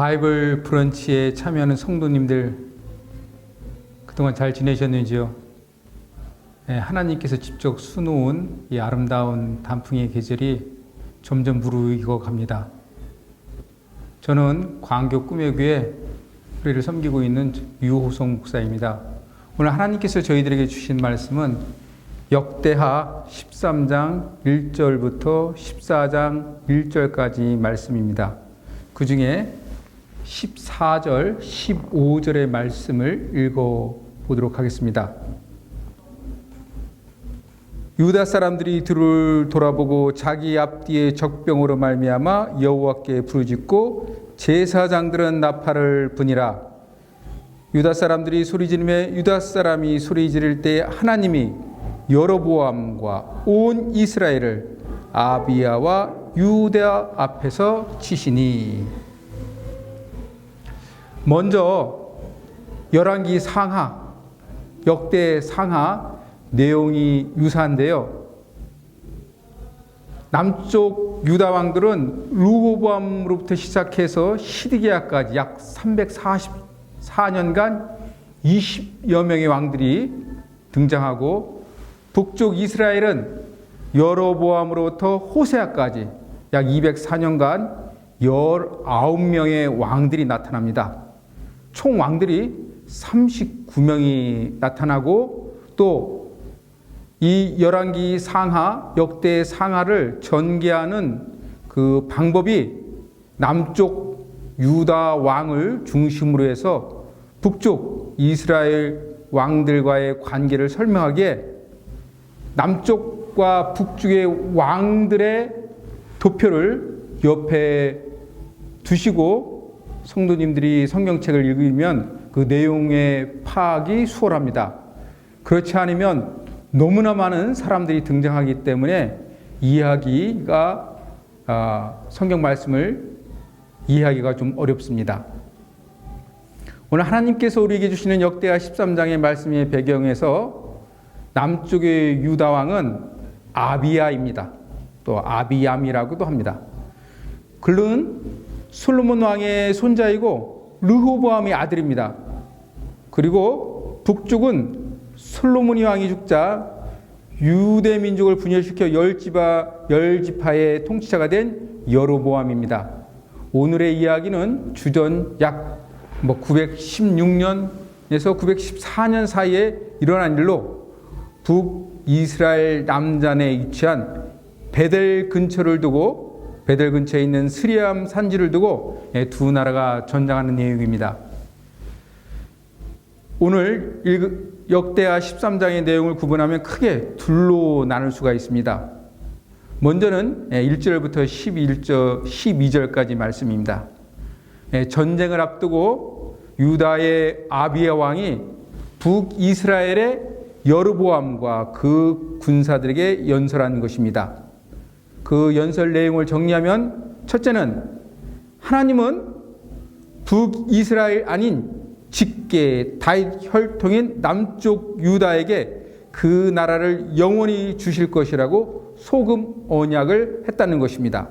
바이블 브런치에 참여하는 성도님들 그동안 잘 지내셨는지요? 하나님께서 직접 수놓은 이 아름다운 단풍의 계절이 점점 무르익어 갑니다. 저는 광교 꿈의교회 우리를 섬기고 있는 유호성 목사입니다. 오늘 하나님께서 저희들에게 주신 말씀은 역대하 13장 1절부터 14장 1절까지 말씀입니다. 그 중에 14절, 15절의 말씀을 읽어보도록 하겠습니다. 유다 사람들이 들을 돌아보고 자기 앞뒤에 적병으로 말미암아 여호와께 부르짖고 제사장들은 나팔을 부니라. 유다 사람들이 소리지르며 유다 사람이 소리지를 때 하나님이 여로보암과 온 이스라엘을 아비야와 유다 앞에서 치시니. 먼저 열왕기 상하, 역대 상하 내용이 유사한데요. 남쪽 유다 왕들은 르호보암으로부터 시작해서 시드기야까지 약 344년간 20여 명의 왕들이 등장하고, 북쪽 이스라엘은 여로보암으로부터 호세아까지 약 204년간 19명의 왕들이 나타납니다. 총 왕들이 39명이 나타나고, 또 이 열왕기 상하, 역대 상하를 전개하는 그 방법이 남쪽 유다 왕을 중심으로 해서 북쪽 이스라엘 왕들과의 관계를 설명하기에 남쪽과 북쪽의 왕들의 도표를 옆에 두시고 성도님들이 성경책을 읽으면 그 내용의 파악이 수월합니다. 그렇지 않으면 너무나 많은 사람들이 등장하기 때문에 성경 말씀을 이해하기가 좀 어렵습니다. 오늘 하나님께서 우리에게 주시는 역대하 13장의 말씀의 배경에서 남쪽의 유다 왕은 아비야입니다. 또 아비얌이라고도 합니다. 그는 솔로몬 왕의 손자이고 르호보암의 아들입니다. 그리고 북쪽은 솔로몬이 왕이 죽자 유대 민족을 분열시켜 열지파의 통치자가 된 여로보암입니다. 오늘의 이야기는 주전 약 916년에서 914년 사이에 일어난 일로 북이스라엘 남단에 위치한 베델 근처를 두고, 베델 근처에 있는 스리암 산지를 두고 두 나라가 전쟁하는 내용입니다. 오늘 역대하 13장의 내용을 구분하면 크게 둘로 나눌 수가 있습니다. 먼저는 1절부터 12절까지 말씀입니다. 전쟁을 앞두고 유다의 아비야 왕이 북이스라엘의 여로보암과 그 군사들에게 연설한 것입니다. 그 연설 내용을 정리하면, 첫째는 하나님은 북이스라엘 아닌 직계 다윗 혈통인 남쪽 유다에게 그 나라를 영원히 주실 것이라고 소금 언약을 했다는 것입니다.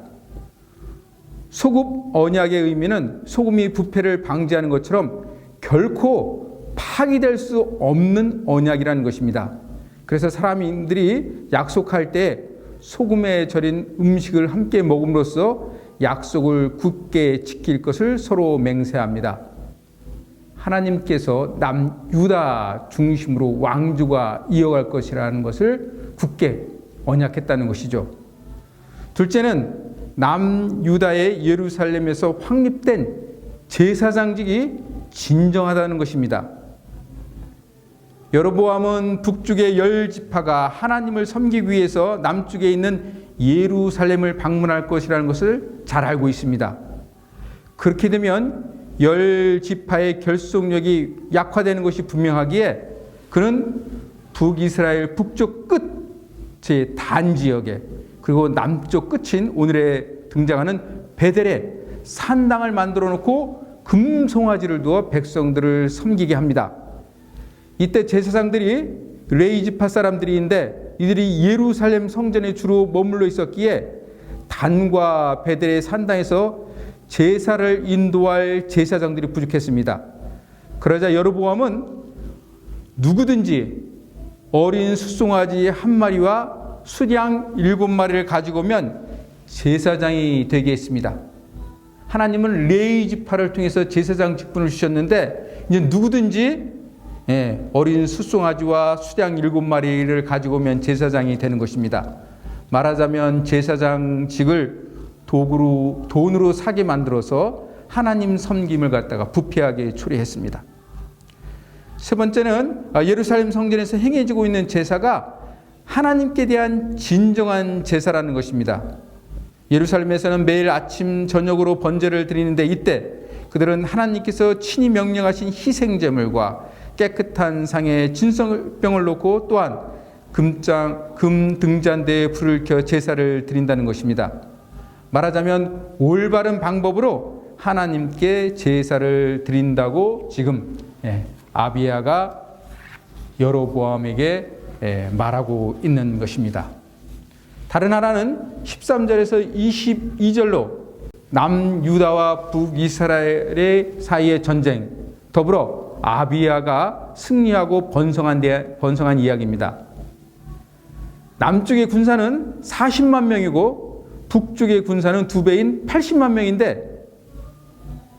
소금 언약의 의미는 소금이 부패를 방지하는 것처럼 결코 파기될 수 없는 언약이라는 것입니다. 그래서 사람들이 약속할 때 소금에 절인 음식을 함께 먹음으로써 약속을 굳게 지킬 것을 서로 맹세합니다. 하나님께서 남유다 중심으로 왕조가 이어갈 것이라는 것을 굳게 언약했다는 것이죠. 둘째는 남유다의 예루살렘에서 확립된 제사장직이 진정하다는 것입니다. 여로보암은 북쪽의 10지파가 하나님을 섬기기 위해서 남쪽에 있는 예루살렘을 방문할 것이라는 것을 잘 알고 있습니다. 그렇게 되면 10지파의 결속력이 약화되는 것이 분명하기에 그는 북이스라엘 북쪽 끝의 단지역에, 그리고 남쪽 끝인 오늘에 등장하는 베델에 산당을 만들어 놓고 금송아지를 두어 백성들을 섬기게 합니다. 이때 제사장들이 레이지파 사람들인데 이들이 예루살렘 성전에 주로 머물러 있었기에 단과 베델의 산당에서 제사를 인도할 제사장들이 부족했습니다. 그러자 여로보암은 누구든지 어린 숫송아지 한 마리와 수양 7마리를 가지고 오면 제사장이 되게 했습니다. 하나님은 레위 지파를 통해서 제사장 직분을 주셨는데 이제 누구든지 어린 숫송아지와 수양 7마리를 가지고 오면 제사장이 되는 것입니다. 말하자면 제사장직을 돈으로 사게 만들어서 하나님 섬김을 갖다가 부패하게 처리했습니다. 세 번째는 예루살렘 성전에서 행해지고 있는 제사가 하나님께 대한 진정한 제사라는 것입니다. 예루살렘에서는 매일 아침 저녁으로 번제를 드리는데 이때 그들은 하나님께서 친히 명령하신 희생제물과 깨끗한 상에 진설병을 놓고 또한 금 등잔대에 불을 켜 제사를 드린다는 것입니다. 말하자면 올바른 방법으로 하나님께 제사를 드린다고 지금 아비야가 여로보암에게 말하고 있는 것입니다. 다른 하나는 13절에서 22절로 남유다와 북이스라엘의 사이의 전쟁, 더불어 아비야가 승리하고 번성한 이야기입니다. 남쪽의 군사는 40만 명이고 북쪽의 군사는 2배인 80만 명인데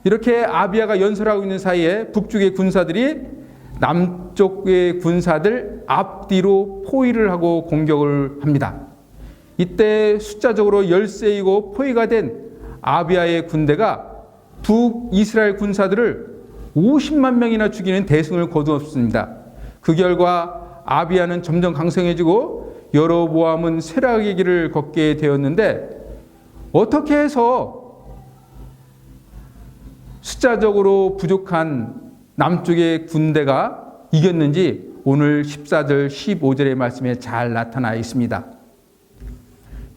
이렇게 아비야가 연설하고 있는 사이에 북쪽의 군사들이 남쪽의 군사들 앞뒤로 포위를 하고 공격을 합니다. 이때 숫자적으로 10세이고 포위가 된 아비야의 군대가 북이스라엘 군사들을 50만 명이나 죽이는 대승을 거두었습니다. 그 결과 아비야는 점점 강성해지고 여로보암은 쇠락의 길을 걷게 되었는데 어떻게 해서 숫자적으로 부족한 남쪽의 군대가 이겼는지 오늘 14절 15절의 말씀에 잘 나타나 있습니다.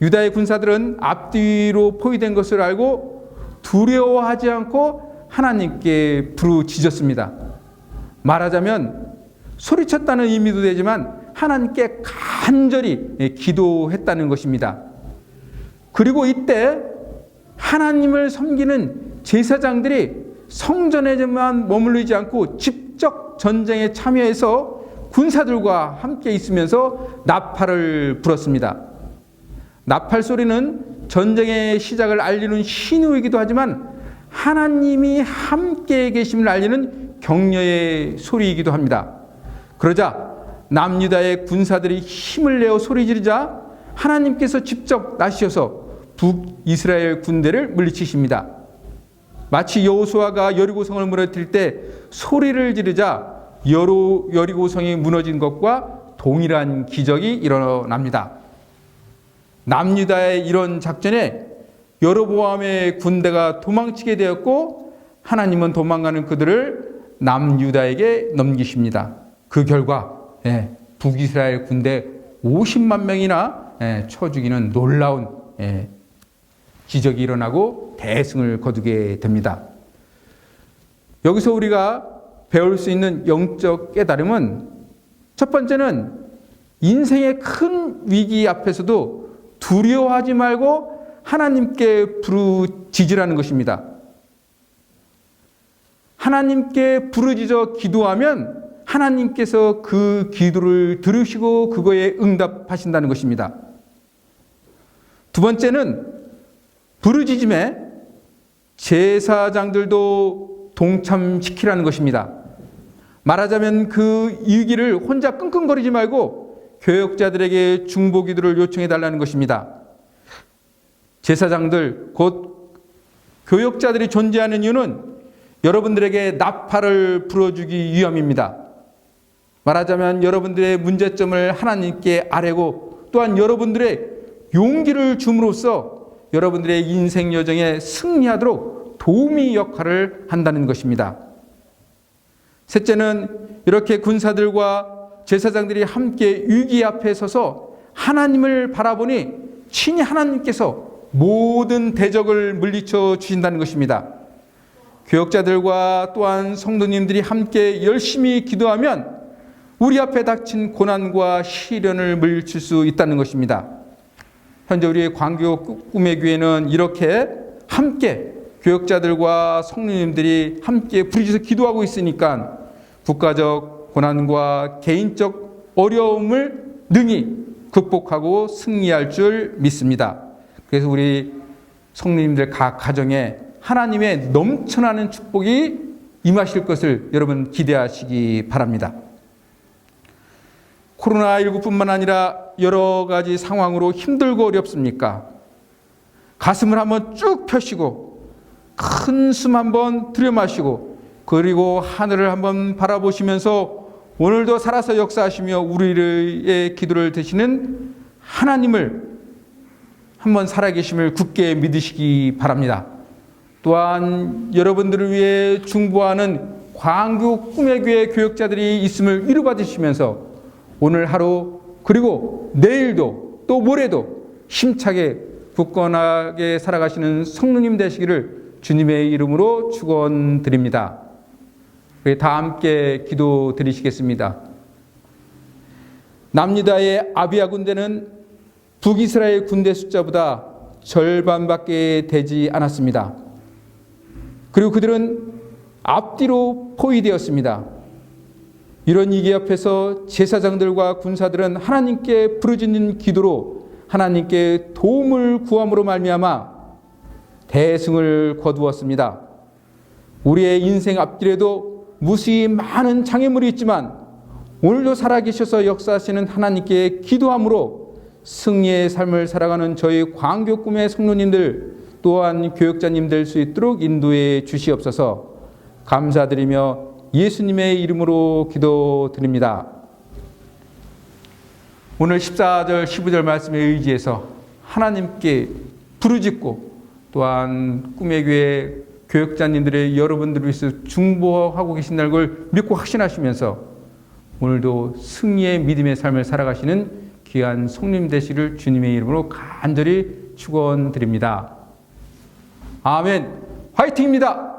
유다의 군사들은 앞뒤로 포위된 것을 알고 두려워하지 않고 하나님께 부르짖었습니다. 말하자면 소리쳤다는 의미도 되지만 하나님께 간절히 기도했다는 것입니다. 그리고 이때 하나님을 섬기는 제사장들이 성전에만 머무르지 않고 직접 전쟁에 참여해서 군사들과 함께 있으면서 나팔을 불었습니다. 나팔 소리는 전쟁의 시작을 알리는 신호이기도 하지만 하나님이 함께 계심을 알리는 격려의 소리이기도 합니다. 그러자 남유다의 군사들이 힘을 내어 소리 지르자 하나님께서 직접 나시셔서 북이스라엘 군대를 물리치십니다. 마치 여호수아가 여리고성을 무너뜨릴 때 소리를 지르자 여리고성이 무너진 것과 동일한 기적이 일어납니다. 남유다의 이런 작전에 여로보암의 군대가 도망치게 되었고 하나님은 도망가는 그들을 남유다에게 넘기십니다. 그 결과 북이스라엘 군대 50만 명이나 쳐 죽이는 놀라운 기적이 일어나고 대승을 거두게 됩니다. 여기서 우리가 배울 수 있는 영적 깨달음은 첫 번째는 인생의 큰 위기 앞에서도 두려워하지 말고 하나님께 부르짖으라는 것입니다. 하나님께 부르짖어 기도하면 하나님께서 그 기도를 들으시고 그거에 응답하신다는 것입니다. 두 번째는 부르짖음에 제사장들도 동참시키라는 것입니다. 말하자면 그 위기를 혼자 끙끙거리지 말고 교역자들에게 중보 기도를 요청해 달라는 것입니다. 제사장들 곧 교역자들이 존재하는 이유는 여러분들에게 나팔을 불어주기 위함입니다. 말하자면 여러분들의 문제점을 하나님께 아뢰고 또한 여러분들의 용기를 줌으로써 여러분들의 인생 여정에 승리하도록 도우미 역할을 한다는 것입니다. 셋째는 이렇게 군사들과 제사장들이 함께 위기 앞에 서서 하나님을 바라보니 친히 하나님께서 모든 대적을 물리쳐 주신다는 것입니다. 교역자들과 또한 성도님들이 함께 열심히 기도하면 우리 앞에 닥친 고난과 시련을 물리칠 수 있다는 것입니다. 현재 우리의 광교 꿈의 교회는 이렇게 함께 교역자들과 성도님들이 함께 부르짖어 기도하고 있으니까 국가적 고난과 개인적 어려움을 능히 극복하고 승리할 줄 믿습니다. 그래서 우리 성도님들 각 가정에 하나님의 넘쳐나는 축복이 임하실 것을 여러분 기대하시기 바랍니다. 코로나19뿐만 아니라 여러 가지 상황으로 힘들고 어렵습니까? 가슴을 한번 쭉 펴시고 큰 숨 한번 들여마시고 그리고 하늘을 한번 바라보시면서 오늘도 살아서 역사하시며 우리의 기도를 드시는 하나님을 한번 살아계심을 굳게 믿으시기 바랍니다. 또한 여러분들을 위해 중보하는 광교 꿈의 교회 교역자들이 있음을 위로받으시면서 오늘 하루 그리고 내일도 또 모레도 힘차게 굳건하게 살아가시는 성도님 되시기를 주님의 이름으로 축원드립니다. 우리 다 함께 기도 드리시겠습니다. 남유다의 아비야 군대는 북이스라엘 군대 숫자보다 절반밖에 되지 않았습니다. 그리고 그들은 앞뒤로 포위되었습니다. 이런 위기 앞에서 제사장들과 군사들은 하나님께 부르짖는 기도로 하나님께 도움을 구함으로 말미암아 대승을 거두었습니다. 우리의 인생 앞길에도 무수히 많은 장애물이 있지만 오늘도 살아계셔서 역사하시는 하나님께 기도함으로 승리의 삶을 살아가는 저희 광교 꿈의 성도님들 또한 교역자님 될 수 있도록 인도해 주시옵소서. 감사드리며 예수님의 이름으로 기도드립니다. 오늘 14절 15절 말씀에 의지해서 하나님께 부르짖고 또한 꿈의 교회 교역자님들의 여러분들을 위해서 중보하고 계신다는 걸 믿고 확신하시면서 오늘도 승리의 믿음의 삶을 살아가시는 귀한 성님 되시를 주님의 이름으로 간절히 축원드립니다. 아멘. 화이팅입니다.